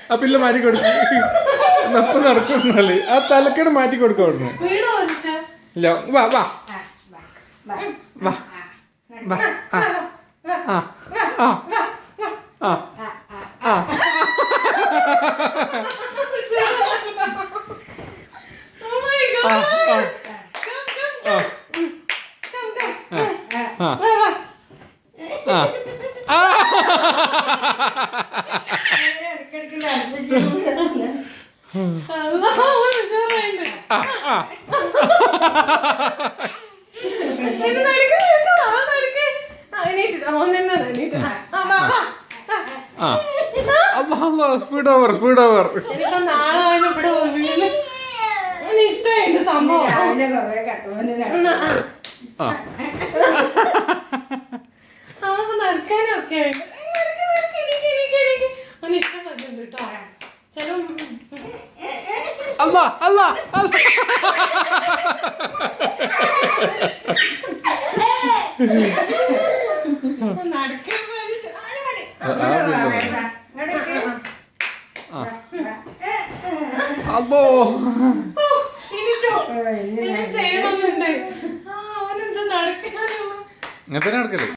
ആ പിള്ള മാറ്റി കൊടുക്കും. നപ്പ് നടക്കുന്നാല് ആ തലക്കട് മാറ്റി കൊടുക്കും അവിടുന്ന്. ഇല്ല വാ വാ വാ വാ. ആ ആ ആ ആ സ്പീഡ് ഓവർ സ്പീഡ് ഓവർ. ഇഷ്ടമായിട്ട് സംഭവം നടക്കാനൊക്കെ ഇഷ്ടം പറ്റുന്നുണ്ട് കേട്ടോ. ചില അല്ല അല്ല നടക്കാൻ അതോ ചെയ്യണമെന്നുണ്ട്. അവനെന്താ നടക്കാനുള്ള ഇങ്ങനെ തന്നെ നടക്കല്ലേ.